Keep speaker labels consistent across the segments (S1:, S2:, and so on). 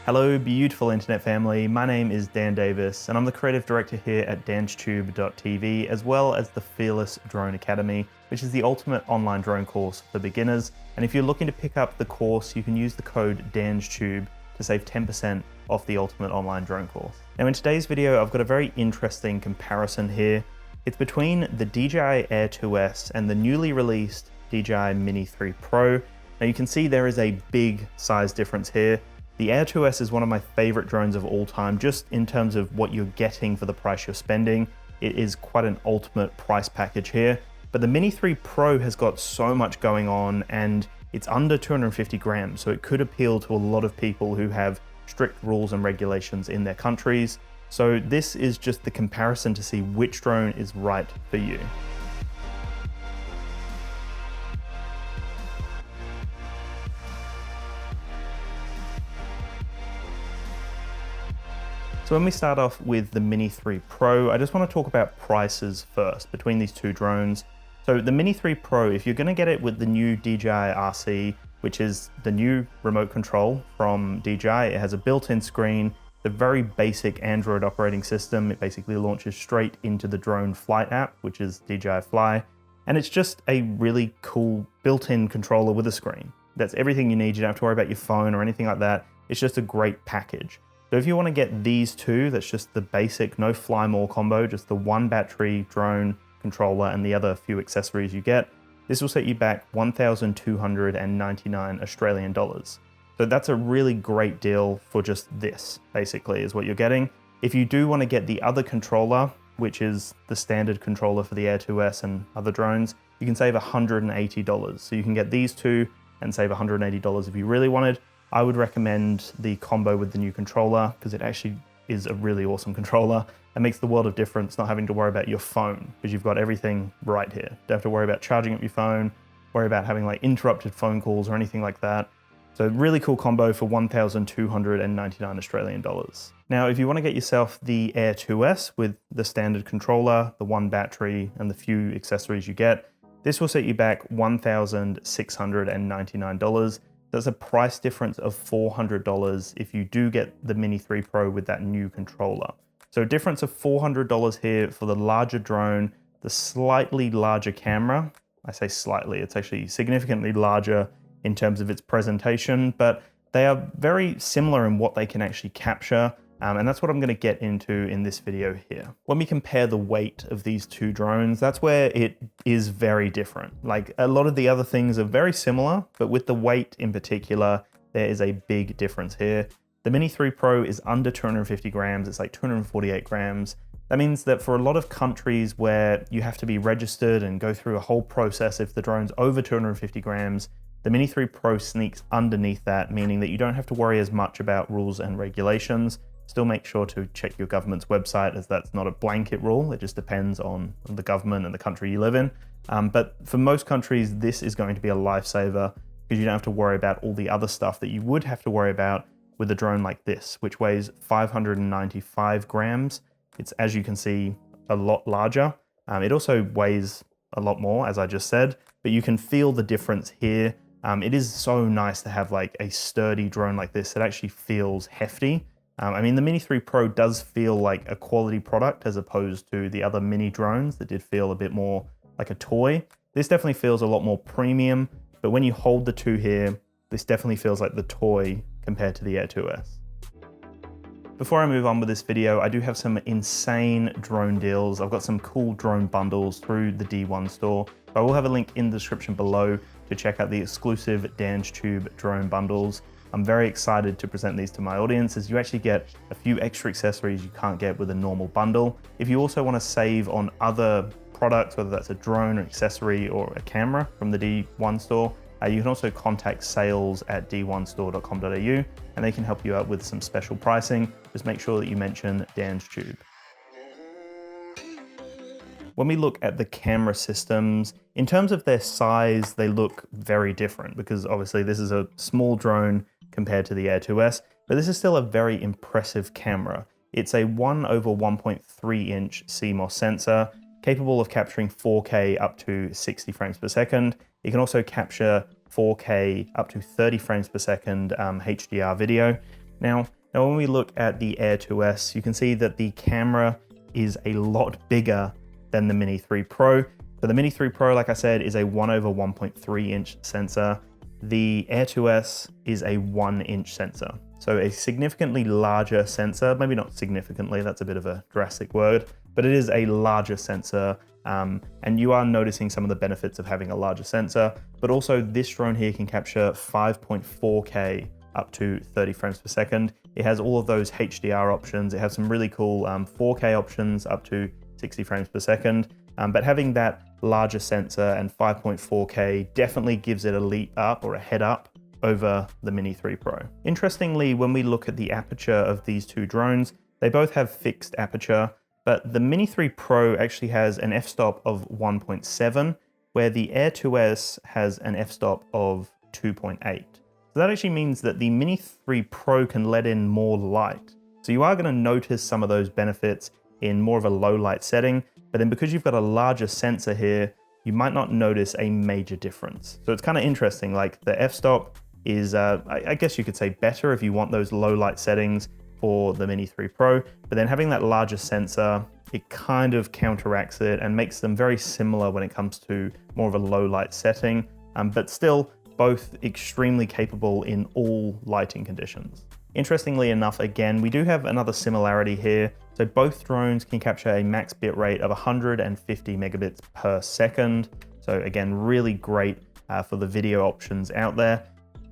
S1: Hello beautiful internet family, my name is Dan Davis and I'm the creative director here at DansTube.TV as well as the Fearless Drone Academy, which is the ultimate online drone course for beginners. And if you're looking to pick up the course, you can use the code DANSTUBE to save 10% off the ultimate online drone course. Now in today's video, I've got a very interesting comparison here. It's between the DJI Air 2S and the newly released DJI Mini 3 Pro. Now you can see there is a big size difference here. The Air 2S is one of my favorite drones of all time, just in terms of what you're getting for the price you're spending. It is quite an ultimate price package here. But the Mini 3 Pro has got so much going on and it's under 250 grams, so it could appeal to a lot of people who have strict rules and regulations in their countries. So this is just the comparison to see which drone is right for you. So when we start off with the Mini 3 Pro, I just want to talk about prices first between these two drones. So the Mini 3 Pro, if you're going to get it with the new DJI RC, which is the new remote control from DJI, it has a built-in screen, the very basic Android operating system. It basically launches straight into the drone flight app, which is DJI Fly. And it's just a really cool built-in controller with a screen. That's everything you need. You don't have to worry about your phone or anything like that. It's just a great package. So if you want to get these two, that's just the basic no fly more combo, just the one battery drone controller and the other few accessories you get, this will set you back 1,299 Australian dollars. So that's a really great deal for just this, basically, is what you're getting. If you do want to get the other controller, which is the standard controller for the Air 2S and other drones, you can save $180. So you can get these two and save $180 if you really wanted. I would recommend the combo with the new controller because it actually is a really awesome controller. It makes the world of difference not having to worry about your phone because you've got everything right here. Don't have to worry about charging up your phone, worry about having like interrupted phone calls or anything like that. So really cool combo for 1,299 Australian dollars. Now, if you want to get yourself the Air 2S with the standard controller, the one battery and the few accessories you get, this will set you back $1,699. That's a price difference of $400 if you do get the Mini 3 Pro with that new controller. So a difference of $400 here for the larger drone, the slightly larger camera. I say slightly, it's actually significantly larger in terms of its presentation, but they are very similar in what they can actually capture. And that's what I'm gonna get into in this video here. When we compare the weight of these two drones, that's where it is very different. Like a lot of the other things are very similar, but with the weight in particular, there is a big difference here. The Mini 3 Pro is under 250 grams, it's like 248 grams. That means that for a lot of countries where you have to be registered and go through a whole process if the drone's over 250 grams, the Mini 3 Pro sneaks underneath that, meaning that you don't have to worry as much about rules and regulations. Still make sure to check your government's website as that's not a blanket rule. It just depends on the government and the country you live in. But for most countries, this is going to be a lifesaver because you don't have to worry about all the other stuff that you would have to worry about with a drone like this, which weighs 595 grams. It's, as you can see, a lot larger. It also weighs a lot more, as I just said, but you can feel the difference here. It is so nice to have like a sturdy drone like this that actually feels hefty. I mean, the Mini 3 Pro does feel like a quality product as opposed to the other mini drones that did feel a bit more like a toy. This definitely feels a lot more premium, but when you hold the two here, this definitely feels like the toy compared to the Air 2S. Before I move on with this video, I do have some insane drone deals. I've got some cool drone bundles through the D1 store. I will have a link in the description below to check out the exclusive DansTube drone bundles. I'm very excited to present these to my audience as you actually get a few extra accessories you can't get with a normal bundle. If you also want to save on other products, whether that's a drone, an accessory, or a camera from the D1 store, you can also contact sales@d1store.com.au and they can help you out with some special pricing. Just make sure that you mention DansTube. When we look at the camera systems, in terms of their size, they look very different because obviously this is a small drone compared to the Air 2S, but this is still a very impressive camera. It's a 1/1.3 inch CMOS sensor, capable of capturing 4K up to 60 frames per second. It can also capture 4K up to 30 frames per second HDR video. Now when we look at the Air 2S, you can see that the camera is a lot bigger than the Mini 3 Pro. So the Mini 3 Pro, like I said, is a 1/1.3 inch sensor. The Air 2S is a 1 inch sensor. So a significantly larger sensor, maybe not significantly, that's a bit of a drastic word, but it is a larger sensor. And you are noticing some of the benefits of having a larger sensor, but also this drone here can capture 5.4K up to 30 frames per second. It has all of those HDR options. It has some really cool 4K options up to 60 frames per second. But having that larger sensor and 5.4K definitely gives it a leap up or a head up over the Mini 3 Pro. Interestingly, when we look at the aperture of these two drones, they both have fixed aperture, but the Mini 3 Pro actually has an f-stop of 1.7, where the Air 2S has an f-stop of 2.8. So that actually means that the Mini 3 Pro can let in more light. So you are going to notice some of those benefits in more of a low light setting, but then because you've got a larger sensor here, you might not notice a major difference. So it's kind of interesting, like the f-stop is, I guess you could say better if you want those low light settings for the Mini 3 Pro, but then having that larger sensor, it kind of counteracts it and makes them very similar when it comes to more of a low light setting, but still both extremely capable in all lighting conditions. Interestingly enough, again, we do have another similarity here. So both drones can capture a max bitrate of 150 megabits per second. So again, really great for the video options out there.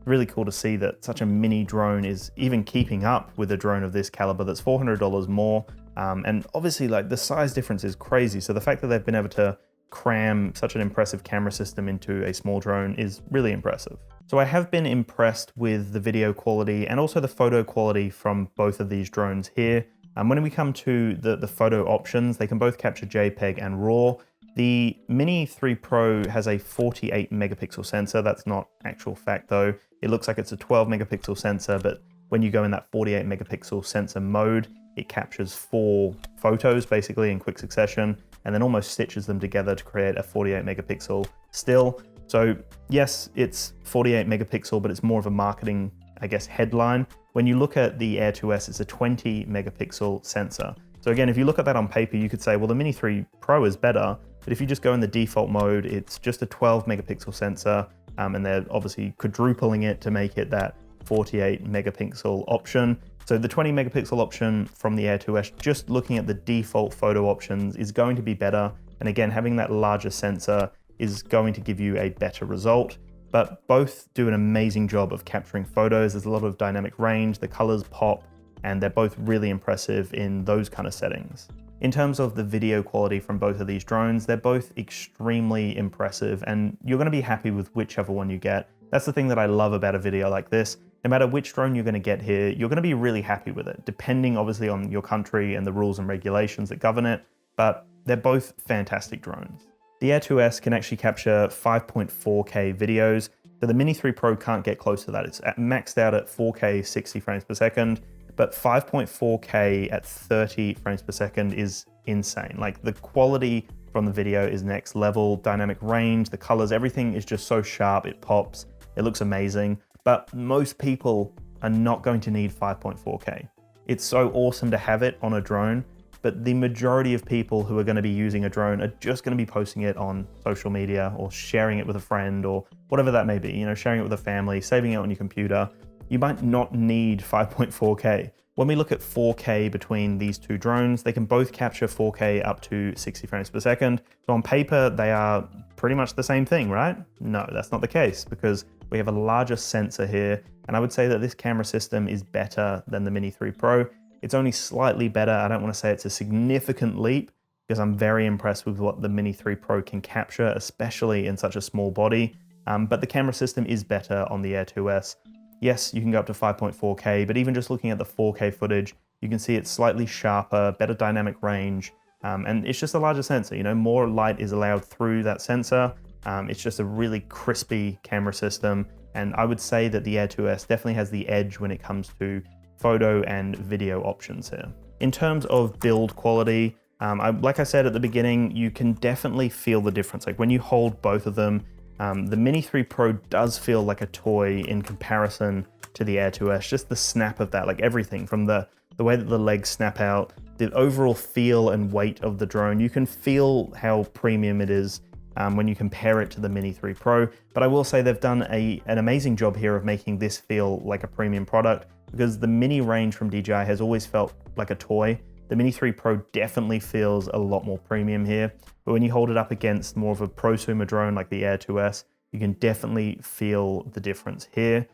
S1: Really cool to see that such a mini drone is even keeping up with a drone of this caliber that's $400 more. And obviously, like, the size difference is crazy. So the fact that they've been able to cram such an impressive camera system into a small drone is really impressive. So I have been impressed with the video quality and also the photo quality from both of these drones here. When we come to the photo options, they can both capture JPEG and RAW. The Mini 3 Pro has a 48 megapixel sensor. That's not actual fact though. It looks like it's a 12 megapixel sensor, but when you go in that 48 megapixel sensor mode, it captures 4 photos basically in quick succession and then almost stitches them together to create a 48 megapixel still. So yes, it's 48 megapixel, but it's more of a marketing, I guess, headline. When you look at the Air 2S, it's a 20 megapixel sensor. So again, if you look at that on paper, you could say, well, the Mini 3 Pro is better, but if you just go in the default mode, it's just a 12 megapixel sensor, and they're obviously quadrupling it to make it that 48 megapixel option. So the 20 megapixel option from the Air 2S, just looking at the default photo options, is going to be better. And again, having that larger sensor is going to give you a better result. But both do an amazing job of capturing photos. There's a lot of dynamic range, the colors pop, and they're both really impressive in those kind of settings. In terms of the video quality from both of these drones, they're both extremely impressive, and you're going to be happy with whichever one you get. That's the thing that I love about a video like this. No matter which drone you're going to get here, you're going to be really happy with it, depending obviously on your country and the rules and regulations that govern it, but they're both fantastic drones. The Air 2S can actually capture 5.4K videos, so the Mini 3 Pro can't get close to that. It's maxed out at 4K 60 frames per second, but 5.4K at 30 frames per second is insane. Like, the quality from the video is next level, dynamic range, the colors, everything is just so sharp, it pops, it looks amazing. But most people are not going to need 5.4K. It's so awesome to have it on a drone, but the majority of people who are going to be using a drone are just going to be posting it on social media or sharing it with a friend or whatever that may be, you know, sharing it with a family, saving it on your computer. You might not need 5.4K. When we look at 4K between these two drones, they can both capture 4K up to 60 frames per second. So on paper, they are pretty much the same thing, right? No, that's not the case, because we have a larger sensor here, and I would say that this camera system is better than the Mini 3 Pro. It's only slightly better. I don't want to say it's a significant leap, because I'm very impressed with what the Mini 3 Pro can capture, especially in such a small body. But the camera system is better on the Air 2S. Yes, you can go up to 5.4K, but even just looking at the 4K footage, you can see it's slightly sharper, better dynamic range, and it's just a larger sensor. You know, more light is allowed through that sensor. It's just a really crispy camera system, and I would say that the Air 2S definitely has the edge when it comes to photo and video options here. In terms of build quality, like I said at the beginning, you can definitely feel the difference. Like when you hold both of them, the Mini 3 Pro does feel like a toy in comparison to the Air 2S, just the snap of that, like everything from the way that the legs snap out, the overall feel and weight of the drone. You can feel how premium it is when you compare it to the Mini 3 Pro, but I will say they've done an amazing job here of making this feel like a premium product, because the Mini range from DJI has always felt like a toy. The Mini 3 Pro definitely feels a lot more premium here, but when you hold it up against more of a prosumer drone like the Air 2S, you can definitely feel the difference here.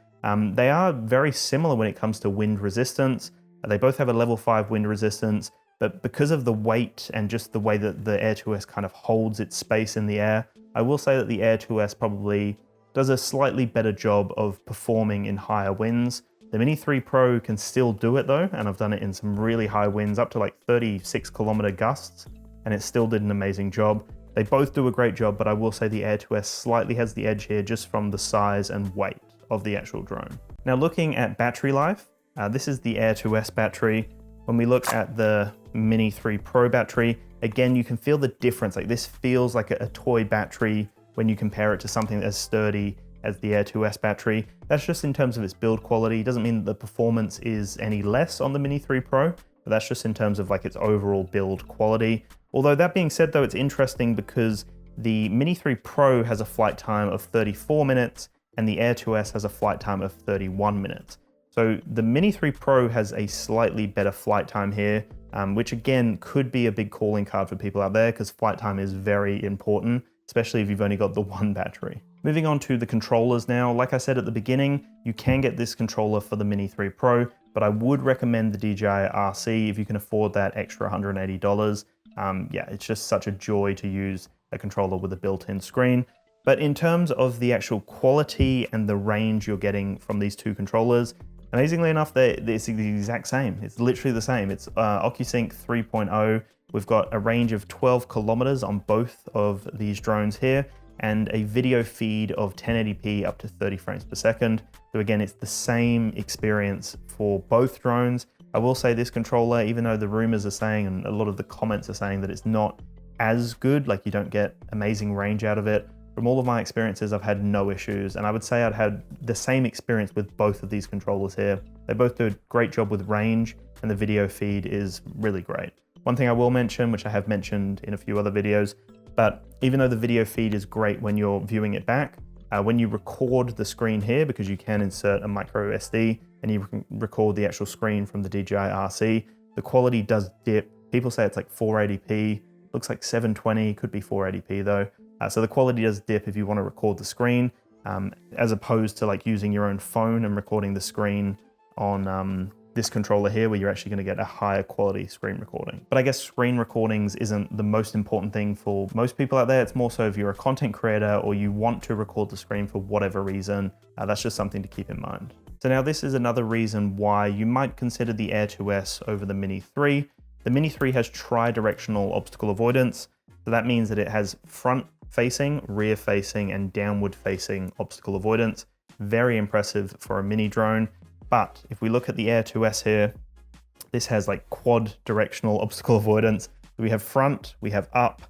S1: They are very similar when it comes to wind resistance. They both have a level 5 wind resistance, but because of the weight and just the way that the Air 2S kind of holds its space in the air, I will say that the Air 2S probably does a slightly better job of performing in higher winds. The Mini 3 Pro can still do it though, and I've done it in some really high winds, up to like 36-kilometer gusts, and it still did an amazing job. They both do a great job, but I will say the Air 2S slightly has the edge here just from the size and weight of the actual drone. Now looking at battery life, this is the Air 2S battery. When we look at the Mini 3 Pro battery, again, you can feel the difference. Like this feels like a toy battery when you compare it to something as sturdy as the Air 2S battery. That's just in terms of its build quality. It doesn't mean that the performance is any less on the Mini 3 Pro, but that's just in terms of like its overall build quality. Although that being said though, it's interesting because the Mini 3 Pro has a flight time of 34 minutes and the Air 2S has a flight time of 31 minutes. So the Mini 3 Pro has a slightly better flight time here, which again could be a big calling card for people out there because flight time is very important, especially if you've only got the one battery. Moving on to the controllers now, like I said at the beginning, you can get this controller for the Mini 3 Pro, but I would recommend the DJI RC if you can afford that extra $180. Yeah, it's just such a joy to use a controller with a built-in screen. But in terms of the actual quality and the range you're getting from these two controllers, amazingly enough, it's the exact same. It's literally the same. It's OcuSync 3.0. We've got a range of 12 kilometers on both of these drones here, and a video feed of 1080p up to 30 frames per second. So again, it's the same experience for both drones. I will say this controller, even though the rumors are saying, and a lot of the comments are saying that it's not as good, like you don't get amazing range out of it, from all of my experiences, I've had no issues, and I would say I'd had the same experience with both of these controllers here. They both do a great job with range, and the video feed is really great. One thing I will mention, which I have mentioned in a few other videos, but even though the video feed is great when you're viewing it back, when you record the screen here, because you can insert a micro SD and you can record the actual screen from the DJI RC, the quality does dip. People say it's like 480p, looks like 720, could be 480p though. So the quality does dip if you want to record the screen, as opposed to like using your own phone and recording the screen on this controller here, where you're actually going to get a higher quality screen recording. But I guess screen recordings isn't the most important thing for most people out there. It's more so if you're a content creator or you want to record the screen for whatever reason, that's just something to keep in mind. So now this is another reason why you might consider the Air 2S over the Mini 3. The Mini 3 has tri-directional obstacle avoidance. So that means that it has front-facing, rear-facing, and downward-facing obstacle avoidance. Very impressive for a mini drone. But if we look at the Air 2S here, this has like quad directional obstacle avoidance. We have front, we have up,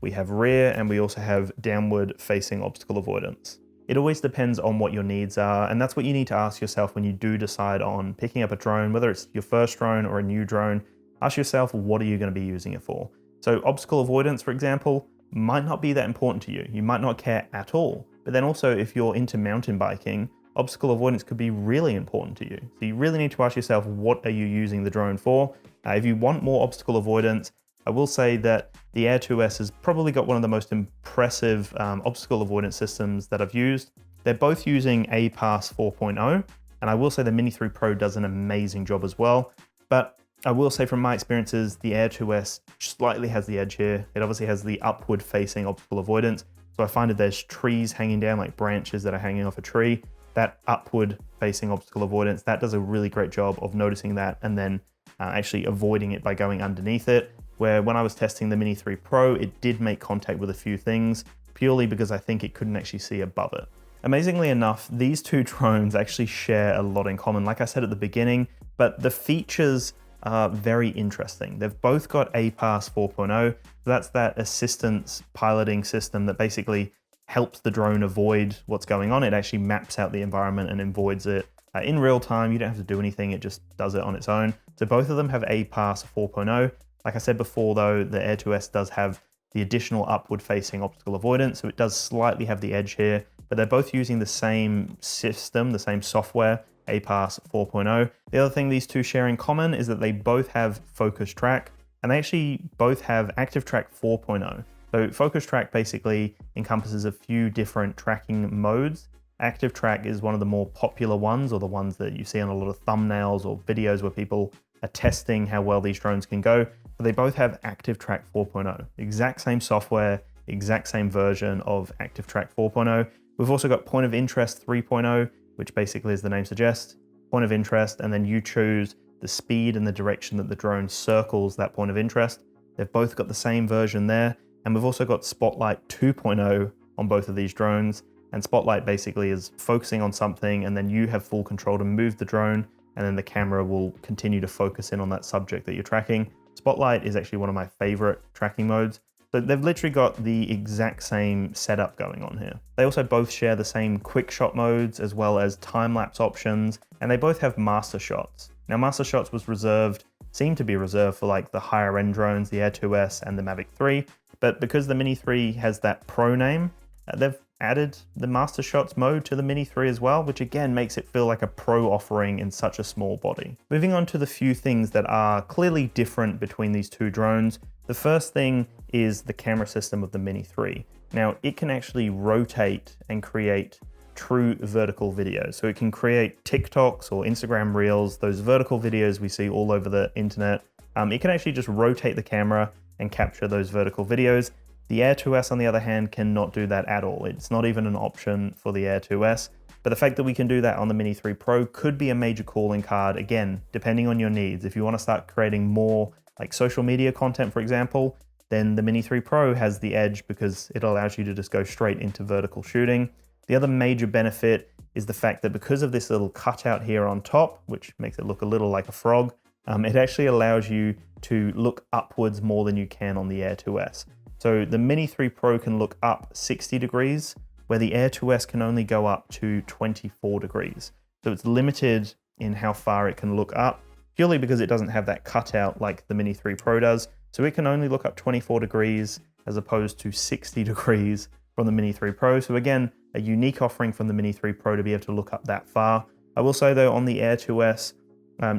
S1: we have rear, and we also have downward facing obstacle avoidance. It always depends on what your needs are, and that's what you need to ask yourself when you do decide on picking up a drone, whether it's your first drone or a new drone. Ask yourself, what are you going to be using it for? So obstacle avoidance, for example, might not be that important to you. You might not care at all. But then also if you're into mountain biking, obstacle avoidance could be really important to you. So you really need to ask yourself, what are you using the drone for? If you want more obstacle avoidance, I will say that the Air 2S has probably got one of the most impressive obstacle avoidance systems that I've used. They're both using APAS 4.0, and I will say the Mini 3 Pro does an amazing job as well. But I will say from my experiences, the Air 2S slightly has the edge here. It obviously has the upward facing obstacle avoidance. So I find that there's trees hanging down, like branches that are hanging off a tree. That upward facing obstacle avoidance, that does a really great job of noticing that and then actually avoiding it by going underneath it. Where when I was testing the Mini 3 Pro, it did make contact with a few things, purely because I think it couldn't actually see above it. Amazingly enough, these two drones actually share a lot in common, like I said at the beginning, but the features are very interesting. They've both got APAS 4.0. That's that assistance piloting system that basically helps the drone avoid what's going on. It actually maps out the environment and avoids it in real time. You don't have to do anything, it just does it on its own. So both of them have APAS 4.0. Like I said before though, the Air 2S does have the additional upward facing obstacle avoidance, so it does slightly have the edge here, but they're both using the same system, the same software, APAS 4.0. The other thing these two share in common is that they both have focus track, and they actually both have active track 4.0. So focus track basically encompasses a few different tracking modes. Active track is one of the more popular ones, or the ones that you see on a lot of thumbnails or videos where people are testing how well these drones can go. But they both have active track 4.0, exact same software, exact same version of active track 4.0. We've also got point of interest 3.0, which basically, as the name suggests, point of interest, and then you choose the speed and the direction that the drone circles that point of interest. They've both got the same version there. And we've also got Spotlight 2.0 on both of these drones. And Spotlight basically is focusing on something, and then you have full control to move the drone, and then the camera will continue to focus in on that subject that you're tracking. Spotlight is actually one of my favorite tracking modes. So they've literally got the exact same setup going on here. They also both share the same quick shot modes as well as time-lapse options, and they both have master shots. Now, master shots was seemed to be reserved for like the higher end drones, the Air 2S and the Mavic 3, but because the Mini 3 has that Pro name, they've added the master shots mode to the Mini 3 as well, which again makes it feel like a Pro offering in such a small body. Moving on to the few things that are clearly different between these two drones. The first thing is the camera system of the Mini 3. Now, it can actually rotate and create true vertical videos. So it can create TikToks or Instagram Reels, those vertical videos we see all over the internet. It can actually just rotate the camera and capture those vertical videos. The Air 2S, on the other hand, cannot do that at all. It's not even an option for the Air 2S. But the fact that we can do that on the Mini 3 Pro could be a major calling card, again, depending on your needs. If you want to start creating more like social media content, for example, then the Mini 3 Pro has the edge because it allows you to just go straight into vertical shooting. The other major benefit is the fact that because of this little cutout here on top, which makes it look a little like a frog, it actually allows you to look upwards more than you can on the Air 2S. So the Mini 3 Pro can look up 60 degrees, where the Air 2S can only go up to 24 degrees. So it's limited in how far it can look up, purely because it doesn't have that cutout like the Mini 3 Pro does. So it can only look up 24 degrees as opposed to 60 degrees from the Mini 3 Pro. So again, a unique offering from the Mini 3 Pro to be able to look up that far. I will say though, on the Air 2S,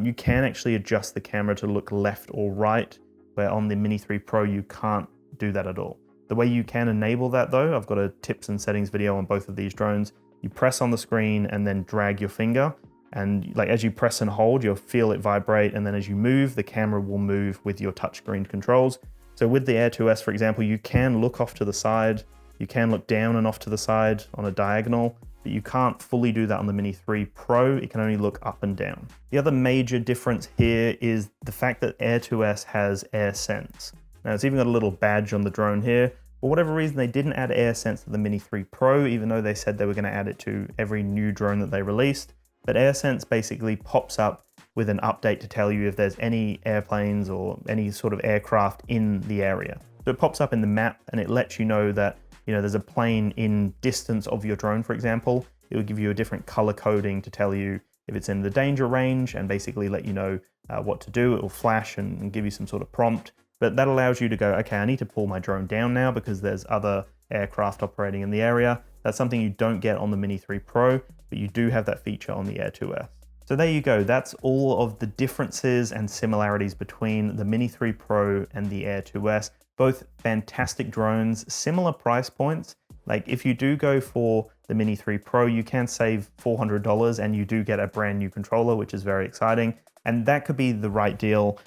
S1: you can actually adjust the camera to look left or right, where on the Mini 3 Pro, you can't do that at all. The way you can enable that though, I've got a tips and settings video on both of these drones. You press on the screen and then drag your finger, and like as you press and hold, you'll feel it vibrate, and then as you move, the camera will move with your touchscreen controls. So with the Air 2S, for example, you can look off to the side, you can look down and off to the side on a diagonal, but you can't fully do that on the Mini 3 Pro. It can only look up and down. The other major difference here is the fact that Air 2S has Airsense. Now it's even got a little badge on the drone here. For whatever reason, they didn't add Airsense to the Mini 3 Pro, even though they said they were going to add it to every new drone that they released. But Airsense basically pops up with an update to tell you if there's any airplanes or any sort of aircraft in the area. So it pops up in the map and it lets you know that, there's a plane in distance of your drone, for example. It will give you a different color coding to tell you if it's in the danger range and basically let you know what to do. It will flash and give you some sort of prompt. But that allows you to go, okay, I need to pull my drone down now because there's other aircraft operating in the area. That's something you don't get on the Mini 3 Pro, but you do have that feature on the Air 2S. So there you go. That's all of the differences and similarities between the Mini 3 Pro and the Air 2S. Both fantastic drones, similar price points. Like if you do go for the Mini 3 Pro, you can save $400 and you do get a brand new controller, which is very exciting. And that could be the right deal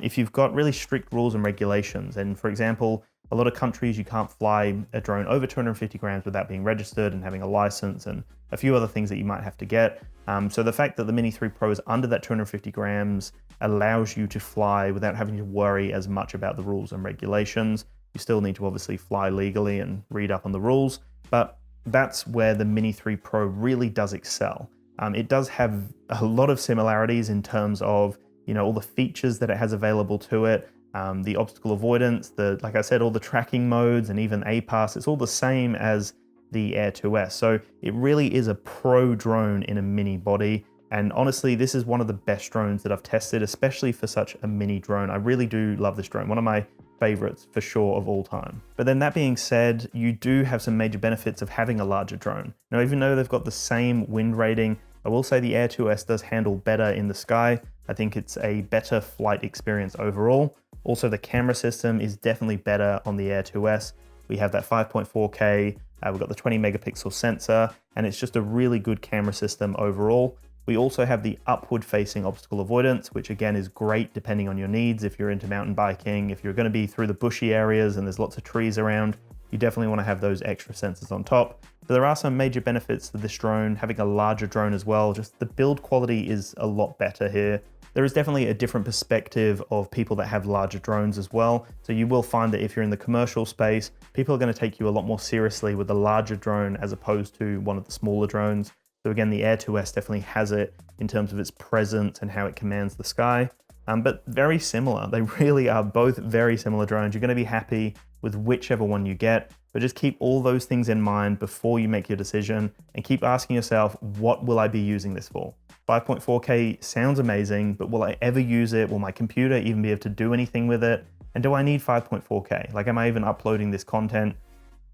S1: if you've got really strict rules and regulations. And for example, a lot of countries, you can't fly a drone over 250 grams without being registered and having a license and a few other things that you might have to get. So the fact that the Mini 3 Pro is under that 250 grams allows you to fly without having to worry as much about the rules and regulations. You still need to obviously fly legally and read up on the rules, but that's where the Mini 3 Pro really does excel. It does have a lot of similarities in terms of, all the features that it has available to it, the obstacle avoidance, like I said, all the tracking modes and even APAS, it's all the same as the Air 2S. So it really is a pro drone in a mini body. And honestly, this is one of the best drones that I've tested, especially for such a mini drone. I really do love this drone. One of my favorites for sure of all time. But then that being said, you do have some major benefits of having a larger drone. Now, even though they've got the same wind rating, I will say the Air 2S does handle better in the sky. I think it's a better flight experience overall. Also, the camera system is definitely better on the Air 2S. We have that 5.4K, we've got the 20 megapixel sensor, and it's just a really good camera system overall. We also have the upward facing obstacle avoidance, which again is great depending on your needs. If you're into mountain biking, if you're going to be through the bushy areas and there's lots of trees around, you definitely want to have those extra sensors on top. So there are some major benefits to this drone, having a larger drone as well. Just the build quality is a lot better here. There is definitely a different perspective of people that have larger drones as well. So you will find that if you're in the commercial space, people are going to take you a lot more seriously with the larger drone as opposed to one of the smaller drones. So again, the Air 2S definitely has it in terms of its presence and how it commands the sky, but very similar. They really are both very similar drones. You're going to be happy with whichever one you get, but just keep all those things in mind before you make your decision and keep asking yourself, what will I be using this for? 5.4K sounds amazing, but will I ever use it? Will my computer even be able to do anything with it? And do I need 5.4K? Like, am I even uploading this content?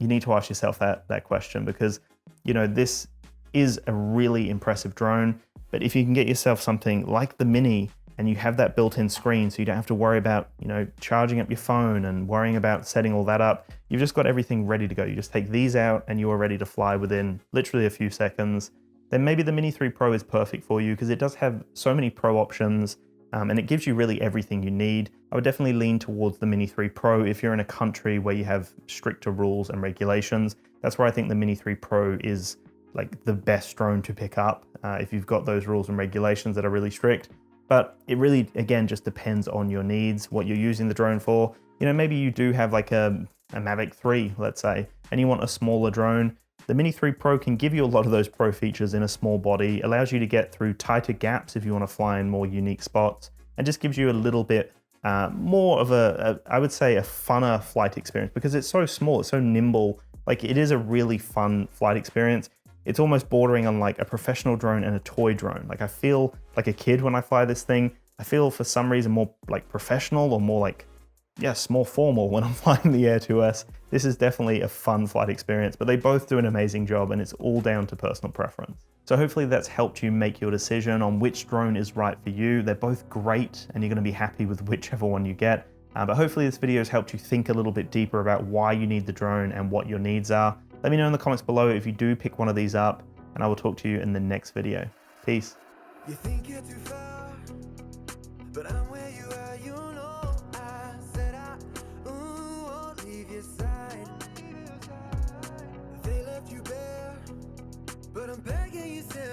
S1: You need to ask yourself that question, because, you know, this is a really impressive drone. But if you can get yourself something like the Mini and you have that built-in screen, so you don't have to worry about, you know, charging up your phone and worrying about setting all that up, you've just got everything ready to go. You just take these out and you are ready to fly within literally a few seconds. Then maybe the Mini 3 Pro is perfect for you because it does have so many Pro options, and it gives you really everything you need. I would definitely lean towards the Mini 3 Pro if you're in a country where you have stricter rules and regulations. That's where I think the Mini 3 Pro is like the best drone to pick up if you've got those rules and regulations that are really strict. But it really, again, just depends on your needs, what you're using the drone for. You know, maybe you do have like a Mavic 3, let's say, and you want a smaller drone. The Mini 3 Pro can give you a lot of those pro features in a small body, allows you to get through tighter gaps if you want to fly in more unique spots, and just gives you a little bit more of I would say, a funner flight experience because it's so small, it's so nimble. Like, it is a really fun flight experience. It's almost bordering on like a professional drone and a toy drone. Like, I feel like a kid when I fly this thing. I feel for some reason more like professional or more like, yes, more formal when I'm flying the Air 2S. This is definitely a fun flight experience, but they both do an amazing job and it's all down to personal preference. So hopefully that's helped you make your decision on which drone is right for you. They're both great and you're gonna be happy with whichever one you get. But hopefully this video has helped you think a little bit deeper about why you need the drone and what your needs are. Let me know in the comments below if you do pick one of these up, and I will talk to you in the next video. Peace.
S2: You think you're too far, but I'm where you are, you know. I said won't leave your side. They left you bare, but I'm begging you still.